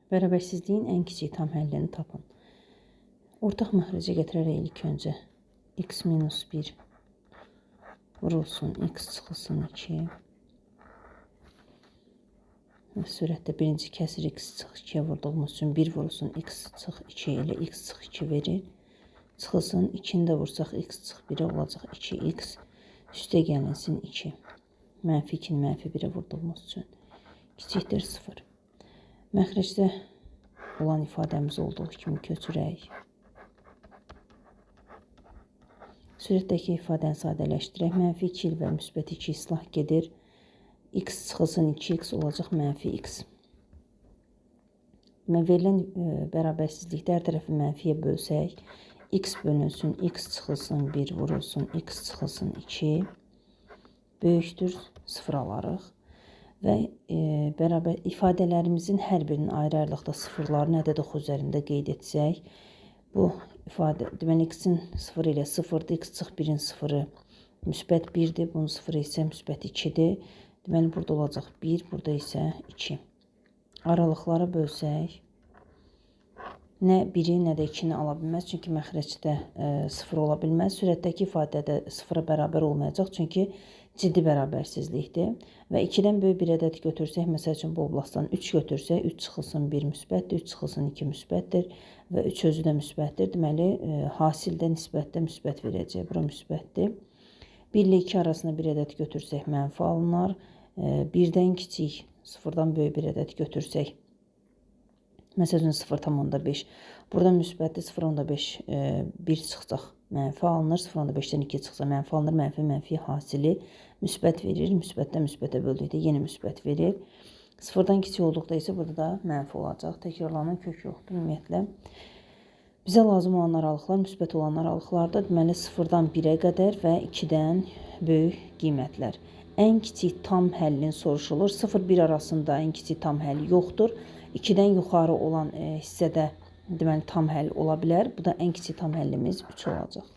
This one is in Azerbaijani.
Bərabərsizliyin ən kiçik tam həllini tapın. Ortaq məxrəcə gətirərək ilk öncə x minus 1 vurulsun x çıxılsın 2. Sürətdə birinci kəsir x çıx 2'yə vurduğumuz üçün 1 vurulsun x çıx 2 ilə x çıx 2 verir. Çıxılsın 2'ni də vursaq x çıx 1'ə olacaq 2x. Üstə gəlinsin 2. Mənfi 2'ni mənfi 1'ə vurduğumuz üçün kiçikdir 0. Məxrəcdə olan ifadəmiz olduğu kimi köçürək. Sürətdəki ifadəni sadələşdirək. Mənfi 2 və müsbət 2 islah gedir. X çıxılsın 2x olacaq mənfi x. Verilən bərabərsizlikdə hər tərəfi mənfiyə bölsək, x bölünsün, x çıxılsın 1 vurulsun, x çıxılsın 2 böyükdür 0 alarıq. Və bərabər ifadələrimizin hər birinin ayrı-ayrılıqda sıfırlarını ədəd oxu üzərində qeyd etsək, bu ifadə, deməli x-in 0 ilə 0'dır, x çıx 1'in 0'ı müsbət 1'dir, bunun 0'ı isə müsbət 2'dir. Deməli burada olacaq 1, burada isə 2. Aralıqları bölsək, nə 1'i, nə də 2'ni ala bilməz, çünki məxrəcdə 0 ola bilməz. Sürətdəki ifadədə 0'a bərabər olmayacaq, çünki ciddi bərabərsizlikdir. Və 2'dən böyük bir ədəd götürsək, məsəl üçün bu oblastdan 3 götürsək, 3 çıxılsın 1 müsbətdir, 3 çıxılsın 2 müsbətdir və 3 özü də müsbətdir. Deməli, hasildə nisbətdə müsbət verəcək, bura müsbətdir. 1 ilə 2 arasında bir ədəd götürsək mənfi alınar. 1'dən kiçik, 0'dan böyük bir ədəd götürsək, məsələn 0,5. Burada müsbətdir 0,5 1 çıxacaq, mənfi alınır. 0,5'dən 2 çıxsa mənfi alınır. Mənfi mənfi hasili müsbət verir. Müsbətdən müsbətə böldükdə yenə müsbət verir. 0'dan kiçik olduqda isə burada da mənfi olacaq. Təkrarlanan kök yoxdur ümumiyyətlə. Bizə lazım olan aralıqlar müsbət olan aralıqlardır. Deməli 0'dan 1'ə qədər və 2'dən böyük qiymətlər. Ən kiçik tam həllin soruşulur. 0-1 arasında ən kiçik tam həll yoxdur. 2'dən yuxarı olan hissədə deməli tam həll ola bilər. Bu da ən kiçik tam həllimiz 3 olacaq.